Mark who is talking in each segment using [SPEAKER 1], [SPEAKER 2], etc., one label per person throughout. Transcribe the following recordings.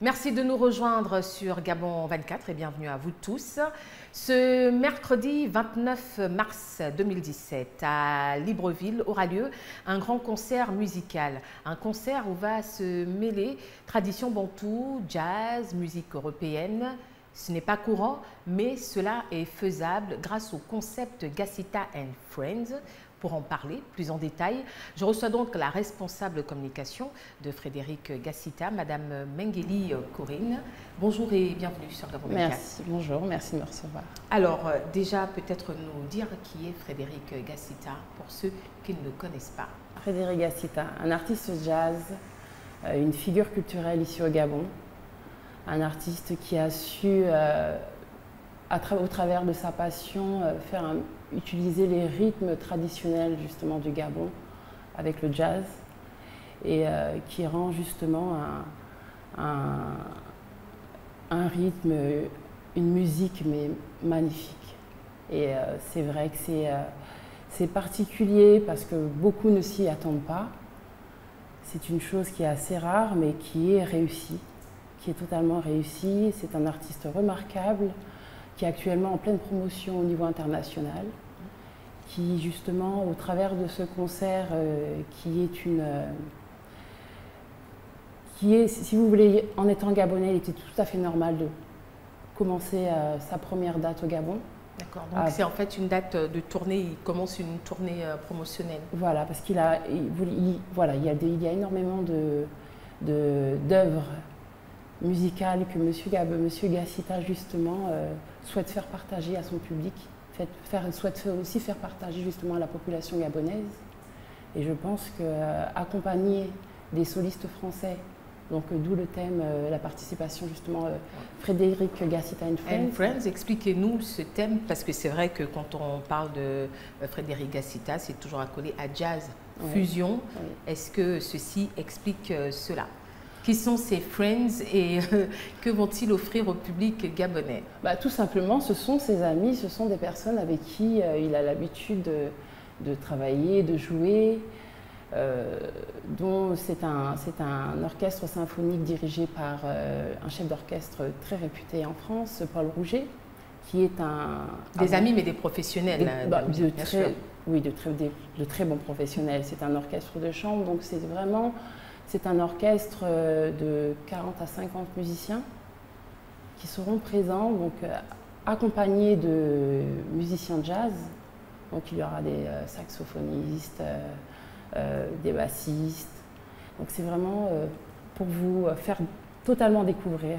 [SPEAKER 1] Merci de nous rejoindre sur Gabon 24 et bienvenue à vous tous. Ce mercredi 29 mars 2017 à Libreville aura lieu un grand concert musical. Un concert où va se mêler tradition bantou, jazz, musique européenne. Ce n'est pas courant, mais cela est faisable grâce au concept Gassita and Friends. Pour en parler plus en détail, je reçois donc la responsable communication de Frédéric Gassita, Madame Mengeli Corinne. Bonjour et bienvenue sur Gabon 24.
[SPEAKER 2] Merci, bonjour, merci de me recevoir.
[SPEAKER 1] Alors, déjà, peut-être nous dire qui est Frédéric Gassita pour ceux qui ne le connaissent pas.
[SPEAKER 2] Frédéric Gassita, un artiste jazz, une figure culturelle ici au Gabon, un artiste qui a su, au travers de sa passion, utiliser les rythmes traditionnels justement du Gabon avec le jazz et qui rend justement un rythme, une musique mais magnifique. Et c'est vrai que c'est particulier parce que beaucoup ne s'y attendent pas. C'est une chose qui est assez rare mais qui est réussie, qui est totalement réussie. C'est un artiste remarquable qui est actuellement en pleine promotion au niveau international, qui justement, au travers de ce concert, si vous voulez, en étant gabonais, il était tout à fait normal de commencer sa première date au Gabon.
[SPEAKER 1] D'accord, donc c'est en fait une date de tournée, il commence une tournée promotionnelle.
[SPEAKER 2] Voilà, parce qu'il y a énormément d'œuvres musicales que Monsieur Gassita justement souhaite faire partager à son public, souhaite aussi faire partager justement à la population gabonaise. Et je pense qu'accompagner des solistes français, donc d'où le thème, la participation justement Frédéric Gassita and
[SPEAKER 1] Friends. Expliquez-nous ce thème, parce que c'est vrai que quand on parle de Frédéric Gassita, c'est toujours accolé à jazz, fusion. Oui. Est-ce que ceci explique cela ? Qui sont ces friends et que vont-ils offrir au public gabonais?
[SPEAKER 2] Tout simplement, ce sont ses amis, ce sont des personnes avec qui il a l'habitude de travailler, de jouer. Dont c'est un orchestre symphonique dirigé par un chef d'orchestre très réputé en France, Paul Rouget, qui est
[SPEAKER 1] Des amis mais des professionnels.
[SPEAKER 2] De très bons professionnels. C'est un orchestre de chambre, donc c'est un orchestre de 40 à 50 musiciens qui seront présents, donc accompagnés de musiciens de jazz. Donc il y aura des saxophonistes, des bassistes. Donc c'est vraiment pour vous faire totalement découvrir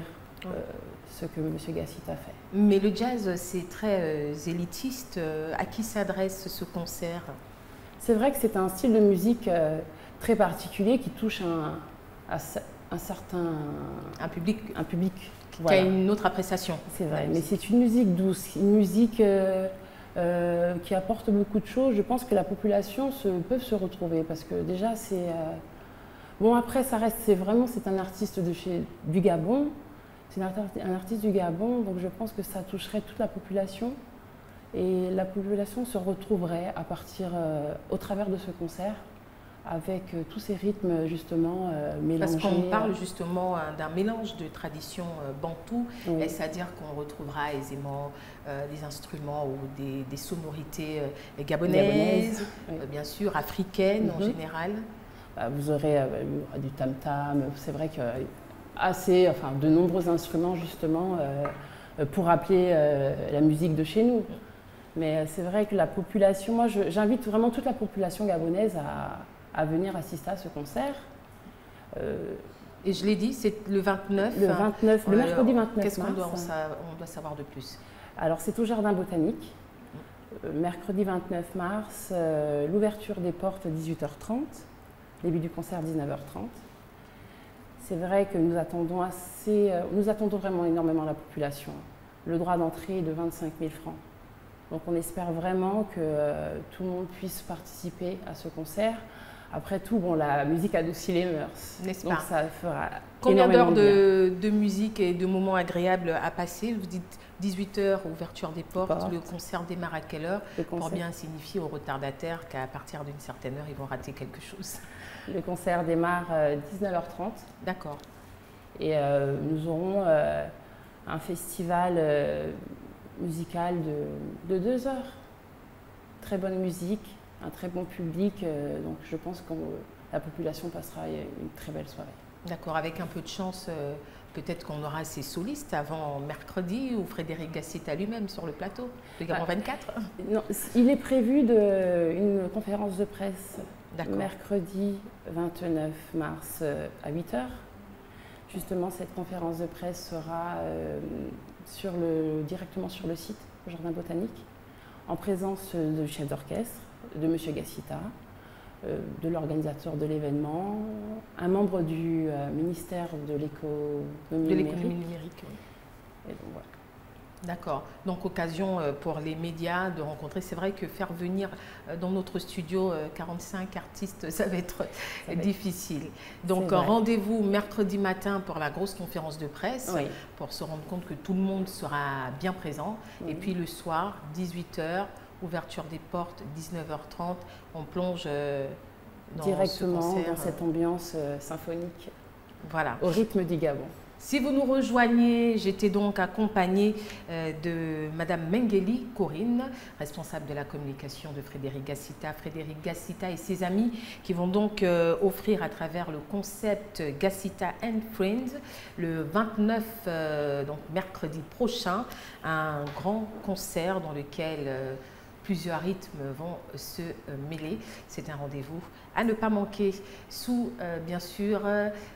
[SPEAKER 2] ce que M. Gassita fait.
[SPEAKER 1] Mais le jazz, c'est très élitiste. À qui s'adresse ce concert?
[SPEAKER 2] C'est vrai que c'est un style de musique très particulier qui touche un public
[SPEAKER 1] qui a une autre appréciation.
[SPEAKER 2] C'est vrai, mais c'est une musique douce, une musique qui apporte beaucoup de choses. Je pense que la population peut se retrouver parce que déjà c'est bon, après ça reste, c'est un artiste du Gabon, c'est un artiste du Gabon, donc je pense que ça toucherait toute la population et la population se retrouverait à partir au travers de ce concert avec tous ces rythmes justement mélangés.
[SPEAKER 1] Parce qu'on parle justement d'un mélange de traditions bantou, c'est-à-dire qu'on retrouvera aisément des instruments ou des sonorités gabonaises, bien sûr, africaines en général.
[SPEAKER 2] Vous aurez du tam-tam, c'est vrai que de nombreux instruments justement pour rappeler la musique de chez nous. Mais c'est vrai que la population, moi j'invite vraiment toute la population gabonaise à venir assister à ce concert.
[SPEAKER 1] Et je l'ai dit, c'est le 29.
[SPEAKER 2] Le mercredi 29 mars.
[SPEAKER 1] Qu'est-ce qu'on doit savoir de plus? Alors,
[SPEAKER 2] c'est au Jardin Botanique, mercredi 29 mars, l'ouverture des portes 18h30, début du concert 19h30. C'est vrai que nous attendons vraiment énormément la population. Le droit d'entrée est de 25 000 francs. Donc on espère vraiment que tout le monde puisse participer à ce concert. Après tout, la musique adoucit les mœurs.
[SPEAKER 1] N'est-ce pas?
[SPEAKER 2] Donc ça fera
[SPEAKER 1] combien d'heures de musique et de moments agréables à passer? Vous dites 18h, ouverture des portes. Le concert démarre à quelle heure? Pour bien signifier aux retardataires qu'à partir d'une certaine heure, ils vont rater quelque chose.
[SPEAKER 2] Le concert démarre 19h30.
[SPEAKER 1] D'accord.
[SPEAKER 2] Et nous aurons un festival musical de 2 heures. Très bonne musique, un très bon public, donc je pense que la population passera une très belle soirée.
[SPEAKER 1] D'accord, avec un peu de chance, peut-être qu'on aura ces solistes avant mercredi ou Frédéric Gassita lui-même sur le plateau de Gabon 24.
[SPEAKER 2] Non, il est prévu une conférence de presse mercredi 29 mars à 8 h. Justement, cette conférence de presse sera directement sur le site au Jardin botanique, en présence du chef d'orchestre, de M. Gassita, de l'organisateur de l'événement, un membre du ministère de l'économie
[SPEAKER 1] numérique.
[SPEAKER 2] Et donc, voilà.
[SPEAKER 1] D'accord. Donc, occasion pour les médias de rencontrer. C'est vrai que faire venir dans notre studio 45 artistes, ça va être difficile. Donc, rendez-vous mercredi matin pour la grosse conférence de presse, pour se rendre compte que tout le monde sera bien présent. Et puis le soir, 18 h, ouverture des portes, 19 h 30, on plonge
[SPEAKER 2] directement dans cette ambiance symphonique, au rythme du Gabon.
[SPEAKER 1] Si vous nous rejoignez, j'étais donc accompagnée de Madame Mengeli Corinne, responsable de la communication de Frédéric Gassita. Frédéric Gassita et ses amis qui vont donc offrir à travers le concept Gassita and Friends le 29, donc mercredi prochain, un grand concert dans lequel plusieurs rythmes vont se mêler. C'est un rendez-vous à ne pas manquer sous, bien sûr,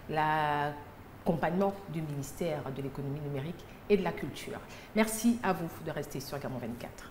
[SPEAKER 1] l'accompagnement du ministère de l'économie numérique et de la culture. Merci à vous de rester sur Gabon 24.